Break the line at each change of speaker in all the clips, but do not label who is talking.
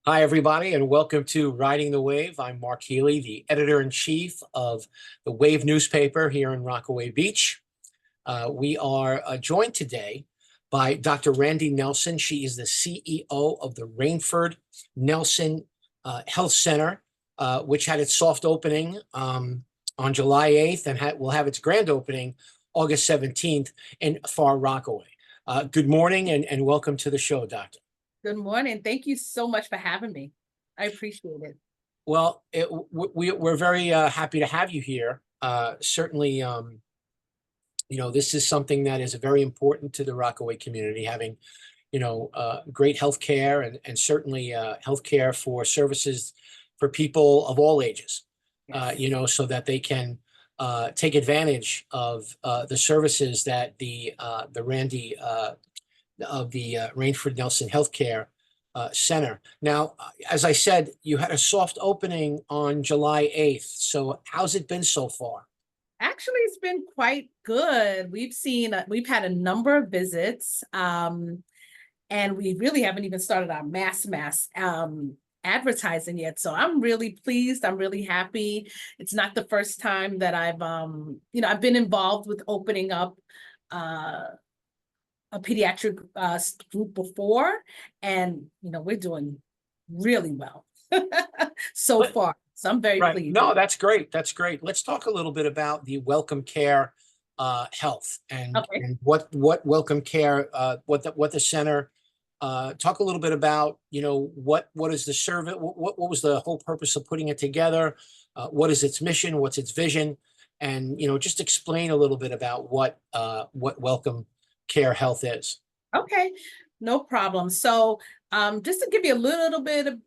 Hi, everybody, and welcome to Riding the Wave. I'm Mark Healey, the editor-in-chief of the Wave newspaper here in Rockaway Beach. We are joined today by Dr. Randi Nelson. She is the CEO of the Rainford Nelson Health Center, which had its soft opening on July 8th and will have its grand opening August 17th in Far Rockaway. Good morning and welcome to the show, Doctor.
Good morning. Thank you so much for having me. I appreciate it.
Well, we're very happy to have you here. Certainly, this is something that is very important to the Rockaway community, having, great health care and certainly health care for services for people of all ages,
Yes.
so that they can take advantage of the services that the Randy of the Rainford Nelson Healthcare Center. Now, as I said, you had a soft opening on July 8th. So how's it been so far?
Actually, it's been quite good. We've had a number of visits, and we really haven't even started our mass advertising yet. So I'm really pleased. I'm really happy. It's not the first time that I've been involved with opening up a pediatric group before, and we're doing really well so
Let-
far. So I'm very
Right.
pleased.
No, that's great. That's great. Let's talk a little bit about the Welcome Care Health
Okay.
and what Welcome Care what the center talk a little bit about, what is the service, what was the whole purpose of putting it together? What is its mission? What's its vision? And, just explain a little bit about what Welcome Care Health is.
Okay, no problem. So, just to give you a little bit of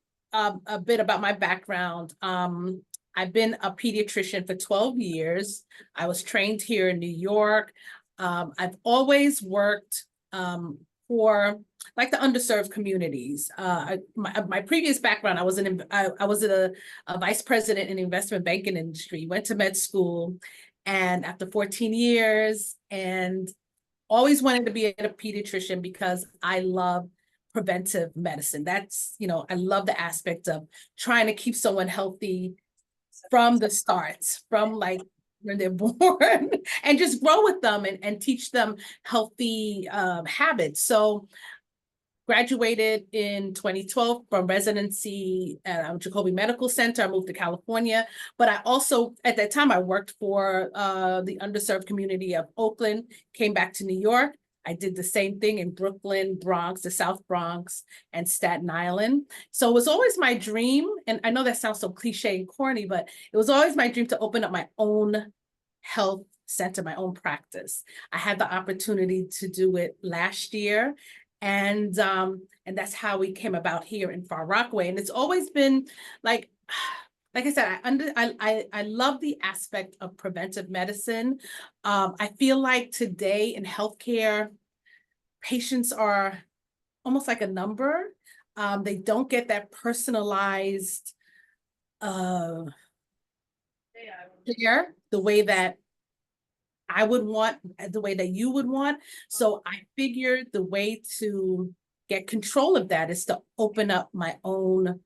a bit about my background, I've been a pediatrician for 12 years. I was trained here in New York. I've always worked for like the underserved communities. My previous background, I was a vice president in the investment banking industry. Went to med school, and after 14 years, and always wanted to be a pediatrician because I love preventive medicine. I love the aspect of trying to keep someone healthy from the start, from like when they're born, and just grow with them and teach them healthy habits. So graduated in 2012 from residency at Jacoby Medical Center. I moved to California, but I also, at that time, I worked for the underserved community of Oakland, came back to New York. I did the same thing in Brooklyn, Bronx, the South Bronx, and Staten Island. So it was always my dream, and I know that sounds so cliche and corny, but it was always my dream to open up my own health center, my own practice. I had the opportunity to do it last year, and that's how we came about here in Far Rockaway. And it's always been like like I said, I love the aspect of preventive medicine. I feel like today in healthcare, patients are almost like a number. They don't get that personalized uh care the way that I would want, the way that you would want. So I figured the way to get control of that is to open up my own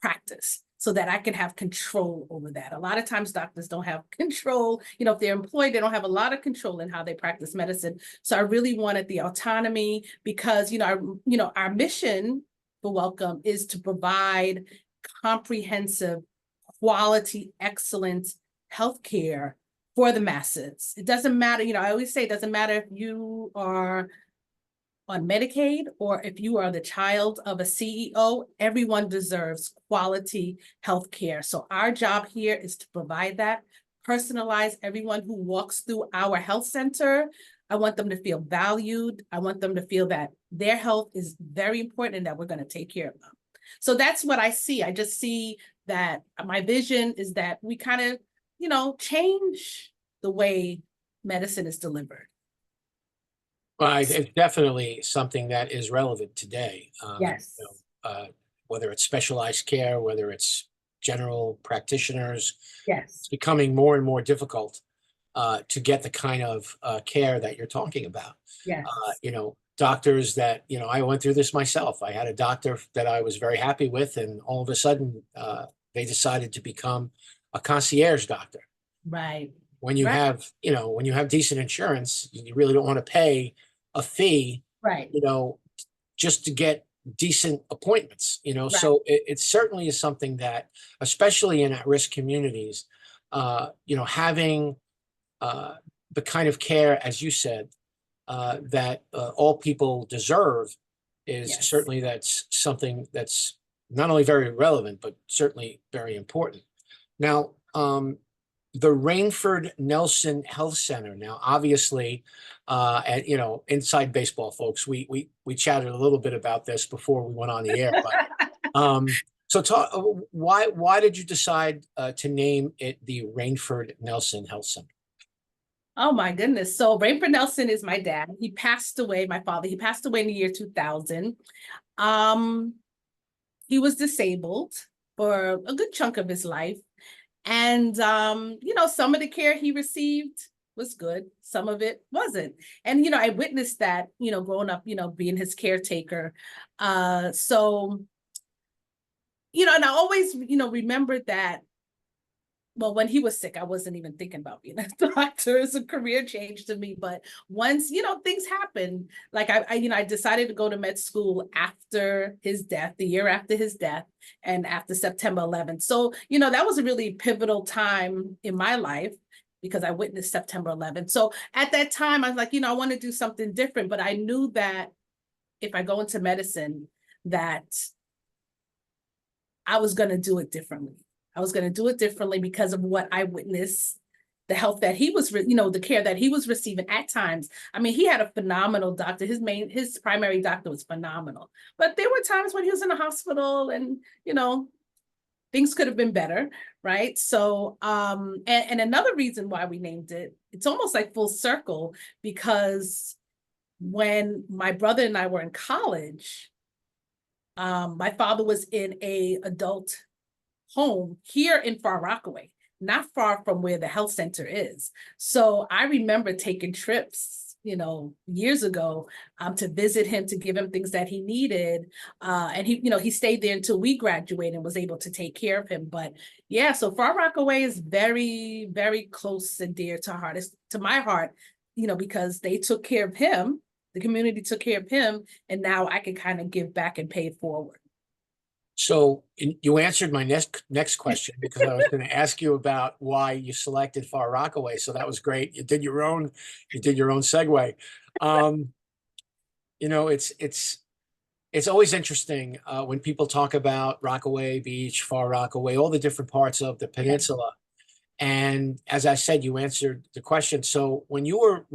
practice so that I can have control over that. A lot of times doctors don't have control. If they're employed, they don't have a lot of control in how they practice medicine. So I really wanted the autonomy because, our mission for Welcome is to provide comprehensive, quality, excellent healthcare for the masses. It doesn't matter, I always say it doesn't matter if you are on Medicaid or if you are the child of a CEO, everyone deserves quality health care. So our job here is to provide that, personalize everyone who walks through our health center. I want them to feel valued. I want them to feel that their health is very important and that we're going to take care of them. So that's what I see. I just see that my vision is that we kind of change the way medicine is delivered.
Well, it's definitely something that is relevant today.
Yes.
Whether it's specialized care, whether it's general practitioners, it's
Yes.
becoming more and more difficult to get the kind of care that you're talking about.
Yes.
doctors that, I went through this myself. I had a doctor that I was very happy with, and all of a sudden, they decided to become a concierge doctor.
Right.
When you
Right.
have, when you have decent insurance, you really don't want to pay a fee,
Right.
just to get decent appointments,
Right.
so it certainly is something that, especially in at-risk communities, having the kind of care, as you said, that all people deserve is
Yes.
certainly, that's something that's not only very relevant, but certainly very important. Now, the Rainford Nelson Health Center. Now, obviously, and inside baseball, folks, we chatted a little bit about this before we went on the air. But so, talk. Why did you decide to name it the Rainford Nelson Health Center?
Oh my goodness. So Rainford Nelson is my dad. He passed away, my father. He passed away in the year 2000. He was disabled for a good chunk of his life. And some of the care he received was good, some of it wasn't. And I witnessed that, growing up, being his caretaker. So and I always, remembered that, well, when he was sick, I wasn't even thinking about being a doctor. It's a career change to me. But once, things happen, like I decided to go to med school after his death, the year after his death, and after September 11th. So, that was a really pivotal time in my life because I witnessed September 11th. So at that time, I was like, I want to do something different. But I knew that if I go into medicine, that I was going to do it differently. I was going to do it differently because of what I witnessed, the health that he was, the care that he was receiving at times. I mean, he had a phenomenal doctor. His primary doctor was phenomenal. But there were times when he was in the hospital and, things could have been better, right? So, and another reason why we named it, it's almost like full circle, because when my brother and I were in college, my father was in a adult home here in Far Rockaway, not far from where the health center is. So I remember taking trips, years ago, to visit him, to give him things that he needed. And he stayed there until we graduated and was able to take care of him. But yeah, so Far Rockaway is very, very close and dear to my heart, because they took care of him. The community took care of him, and now I can kind of give back and pay it forward.
So you answered my next question, because I was going to ask you about why you selected Far Rockaway. So that was great. You did your own segue. It's always interesting when people talk about Rockaway Beach, Far Rockaway, all the different parts of the peninsula. And as I said, you answered the question. So when you were,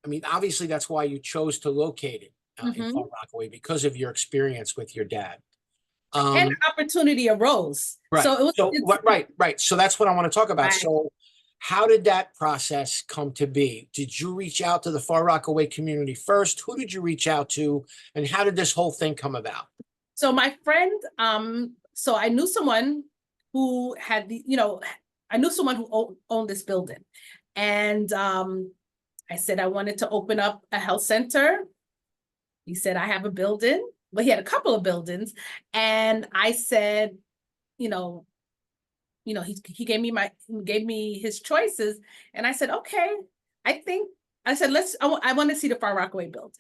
I mean, obviously that's why you chose to locate it in Far Rockaway, because of your experience with your dad.
And opportunity arose.
Right.
So
right. So that's what I want to talk about.
Right.
So how did that process come to be? Did you reach out to the Far Rockaway community first? Who did you reach out to? And how did this whole thing come about?
So my friend, so I knew someone who had I knew someone who owned this building. And I said I wanted to open up a health center. He said, I have a building. Well, he had a couple of buildings. And I said, he gave me his choices. And I said, okay, I want to see the Far Rockaway building.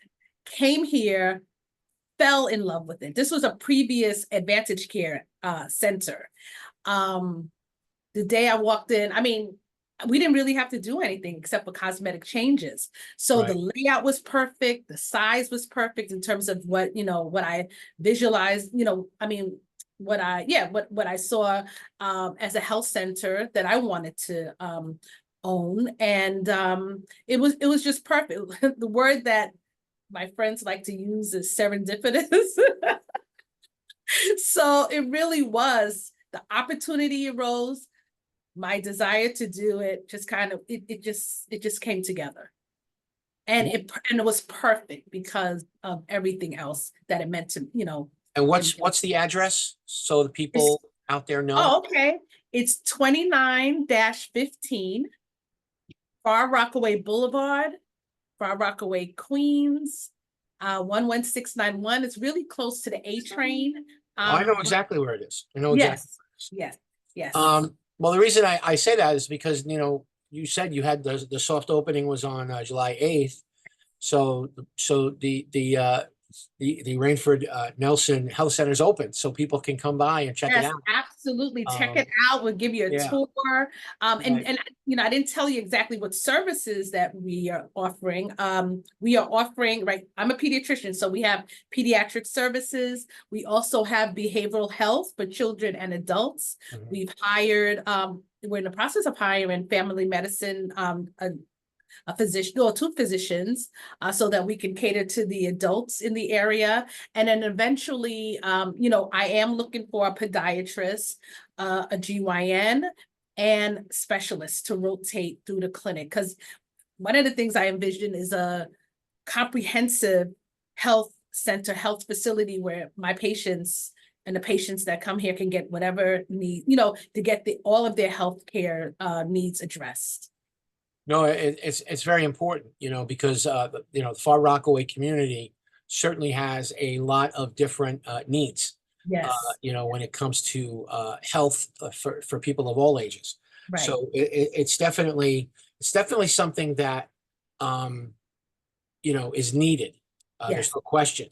Came here, fell in love with it. This was a previous Advantage Care center. The day I walked in, I mean, we didn't really have to do anything except for cosmetic changes. So
Right.
the layout was perfect. The size was perfect in terms of what I visualized, I mean, what I saw as a health center that I wanted to own. And it was just perfect. The word that my friends like to use is serendipitous. So it really was, the opportunity arose, my desire to do it just kind of, it just came together. And it was perfect because of everything else that it meant to,
And what's the address so the people out there know?
Oh, okay. It's 29-15 Far Rockaway Boulevard, for Rockaway, Queens, 11691. It's really close to the A train.
I know exactly where it is. I know exactly.
Yes, yes, yes.
Well, the reason I say that is because, you said you had the soft opening was on July 8th. So the Rainford Nelson Health Center is open, so people can come by and check it
Yes,
out.
absolutely. Check it out. We'll give you a
Yeah.
tour.
Right.
And I didn't tell you exactly what services that we are offering. We are offering, right, I'm a pediatrician, so we have pediatric services. We also have behavioral health for children and adults.
Mhm.
We've hired, we're in the process of hiring family medicine, a physician or two physicians, so that we can cater to the adults in the area. And then eventually, I am looking for a podiatrist, a GYN, and specialists to rotate through the clinic. Because one of the things I envision is a comprehensive health center, health facility where my patients and the patients that come here can get whatever need, to get all of their healthcare needs addressed.
No, it's very important, because the Far Rockaway community certainly has a lot of different needs.
Yes.
When it comes to health for people of all ages.
Right.
So it's definitely something that is needed.
Yes.
There's no question.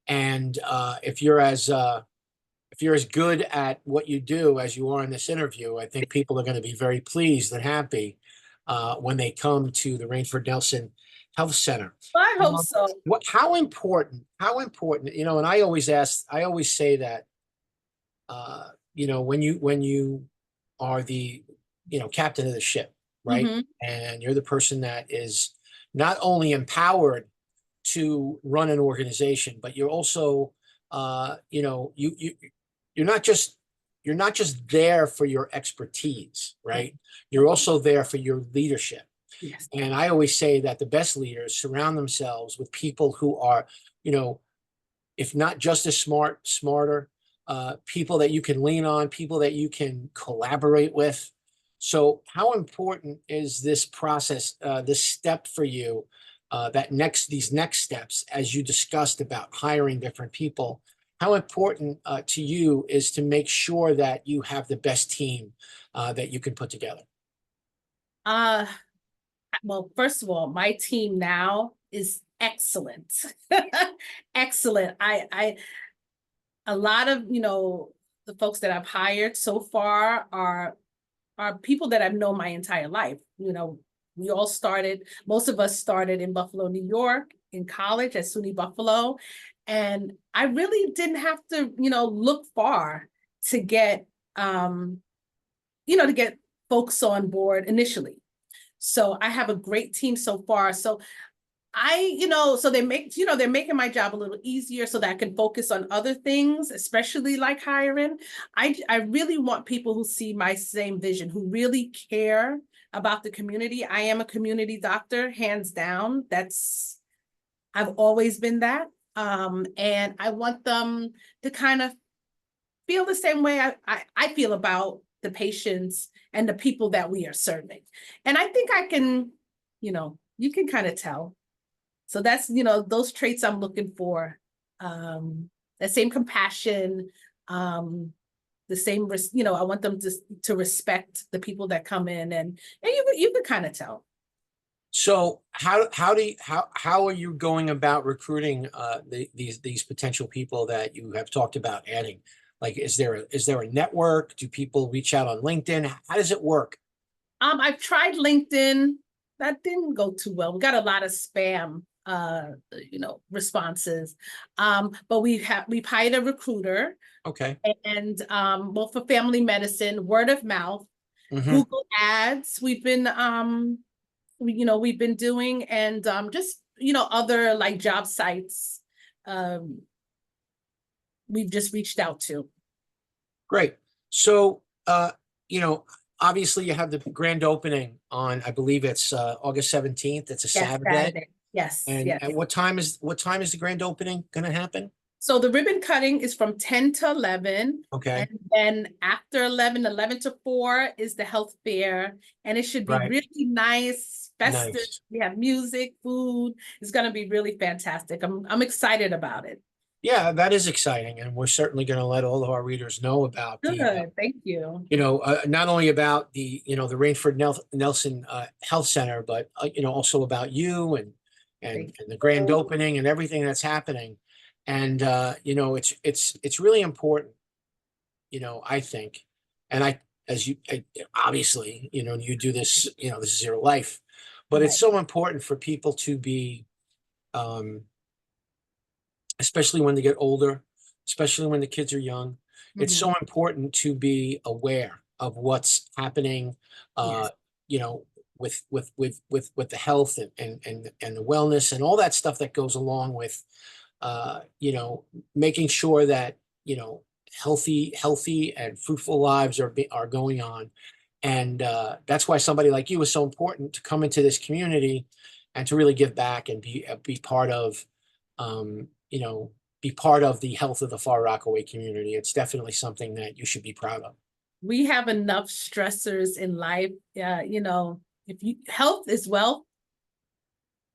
And if you're as good at what you do as you are in this interview, I think people are going to be very pleased and happy when they come to the Rainford Nelson Health Center.
I hope so.
How important, and I always say that, when you are the, captain of the ship, right?
Mhm.
And you're the person that is not only empowered to run an organization, but you're also, you're not just there for your expertise, right? You're also there for your leadership.
Yes.
And I always say that the best leaders surround themselves with people who are, if not just as smarter, people that you can lean on, people that you can collaborate with. So how important is this process, this step for you, these next steps, as you discussed about hiring different people? How important to you is to make sure that you have the best team that you can put together?
Well, first of all, my team now is excellent. Excellent. A lot of, the folks that I've hired so far are people that I've known my entire life. Most of us started in Buffalo, New York, in college at SUNY Buffalo. And I really didn't have to, look far to get, to get folks on board initially. So I have a great team so far. So so they're making my job a little easier so that I can focus on other things, especially like hiring. I really want people who see my same vision, who really care about the community. I am a community doctor, hands down. I've always been that. And I want them to kind of feel the same way I feel about the patients and the people that we are serving. And I think I can, you can kind of tell. So that's, those traits I'm looking for. That same compassion, the same, I want them to respect the people that come in, and you can kind of tell.
So how are you going about recruiting these potential people that you have talked about adding? Like, is there a network? Do people reach out on LinkedIn? How does it work?
I've tried LinkedIn. That didn't go too well. We got a lot of spam responses. But we've hired a recruiter.
Okay.
And both for family medicine, word of mouth, Google ads, we've been doing, and just other like job sites we've just reached out to.
Great. So obviously you have the grand opening on, I believe it's August 17th. It's a Saturday.
Yes.
And
yes.
at what time is the grand opening going to happen?
So the ribbon cutting is from 10 to 11.
Okay,
And then after 11 to 4 is the health fair. And it should be
right,
really nice, festive.
nice.
We have music, food. It's going to be really fantastic. I'm excited about it.
Yeah, that is exciting, and we're certainly going to let all of our readers know about
Good. Thank you.
not only about the Rainford Nelson Health Center, but also about you
Thank
and the grand
you.
opening and everything that's happening. And it's really important, I think. And as you obviously, you do this, this is your life, but it's
Right.
so important for people to be, um, especially when they get older, especially when the kids are young. It's
Mhm.
so important to be aware of what's happening, uh,
Yes.
you know, with the health and the wellness and all that stuff that goes along with, making sure that, healthy and fruitful lives are going on. And that's why somebody like you is so important to come into this community and to really give back and be part of, um, you know, be part of the health of the Far Rockaway community. It's definitely something that you should be proud of.
We have enough stressors in life. If you health is wealth,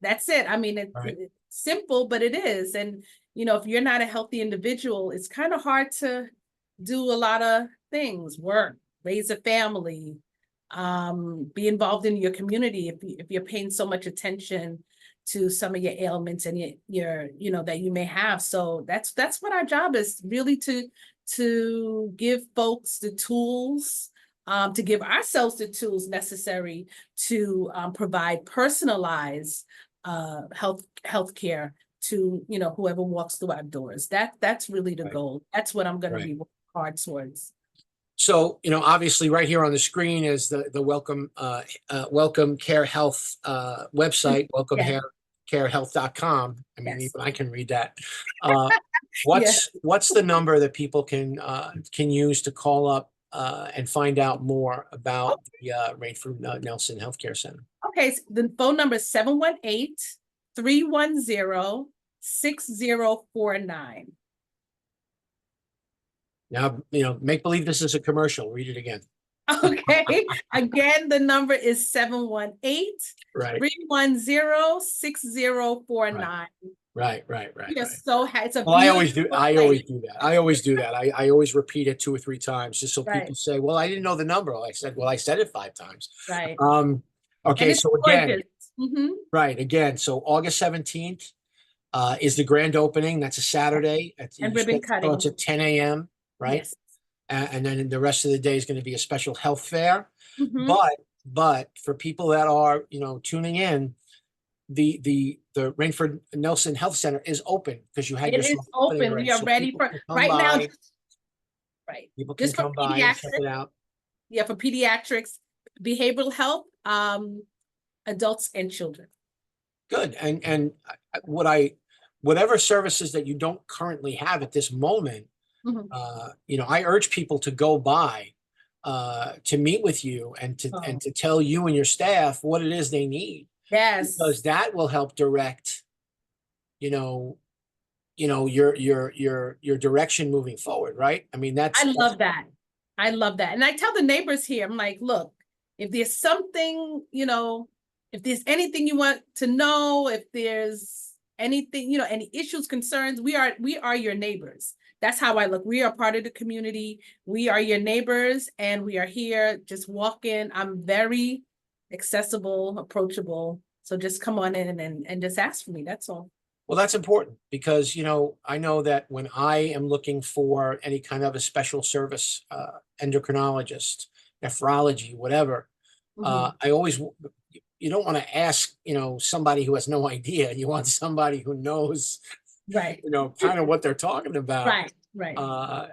that's it. I mean,
Right,
it's simple, but it is. And, if you're not a healthy individual, it's kind of hard to do a lot of things, work, raise a family, be involved in your community if you're paying so much attention to some of your ailments and that you may have. So that's what our job is, really, to give folks the tools, to give ourselves the tools necessary to provide personalized health care to whoever walks through our doors. That's really the
right,
goal. That's what I'm going to
right.
be working hard towards.
So, obviously right here on the screen is the Welcome Care Health website,
Yeah,
welcomecarehealth.com. I mean,
yes,
even I can read that. Uh,
yeah.
what's the number that people can use to call up and find out more about the Rainford Nelson Healthcare Center?
Okay, so the phone number is 718-310-6049.
Now, make believe this is a commercial. Read it again.
Okay, again, the number is 718
Right,
310
right,
6049.
right,
We are
right.
so happy. It's a
Well, I always do.
beautiful
I always
place.
do that. I always do that. I always repeat it 2 or 3 times just so people
Right,
say, "Well, I didn't know the number." I said, "Well, I said it 5 times."
right.
Um,
And
okay,
it's
so again,
gorgeous. Hmm.
right, again, so August 17th is the grand opening. That's a Saturday.
And
You
ribbon
said starts
cutting.
at 10 a.m., right?
Yes.
And then the rest of the day is going to be a special health fair.
Hmm.
But for people that are tuning in, the Rainford Nelson Health Center is open because you had
It
your
is
soft opening
open.
already,
We are
so
ready
people
for
can come
right now.
by.
Right.
People can
Just for
come by and check
pediatrics.
it out.
Yeah, for pediatrics, behavioral health, adults and children.
Good. And what I whatever services that you don't currently have at this moment,
Mhm.
I urge people to go by to meet with you and
Oh,
to tell you and your staff what it is they need,
yes.
because that will help direct, you know, your direction moving forward, right? I mean,
I
that's
love that. I love that. And I tell the neighbors here, I'm like, look, if there's something, if there's anything you want to know, if there's anything, any issues, concerns, we are your neighbors. That's how I look. We are part of the community. We are your neighbors and we are here just walk in. I'm very accessible, approachable. So just come on in and just ask for me. That's all.
Well, that's important because, I know that when I am looking for any kind of a special service, endocrinologist, nephrology, whatever,
Mhm.
I always, you don't want to ask, somebody who has no idea. You want somebody who knows,
Right.
kind of what they're talking about.
Right. Right.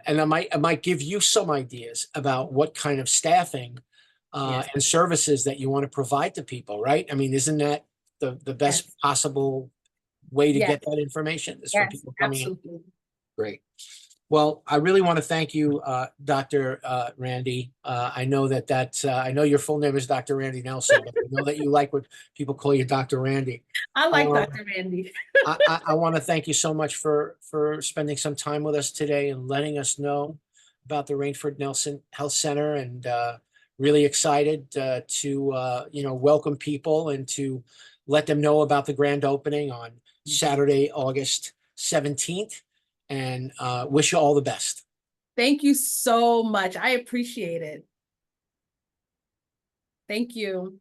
And I might give you some ideas about what kind of staffing,
Yes.
and services that you want to provide to people, right? I mean, isn't that the best
Yes.
possible way to
Yes.
get that information is from
Yes.
people coming in?
Absolutely.
Great. Well, I really want to thank you, Dr. Randy. I know I know your full name is Dr. Randy Nelson, but I know that you like when people call you Dr. Randy.
I like
Um,
Dr. Randy.
I want to thank you so much for spending some time with us today and letting us know about the Rainford Nelson Health Center, and really excited to welcome people and to let them know about the grand opening on Saturday, August 17th, and wish you all the best.
Thank you so much. I appreciate it. Thank you.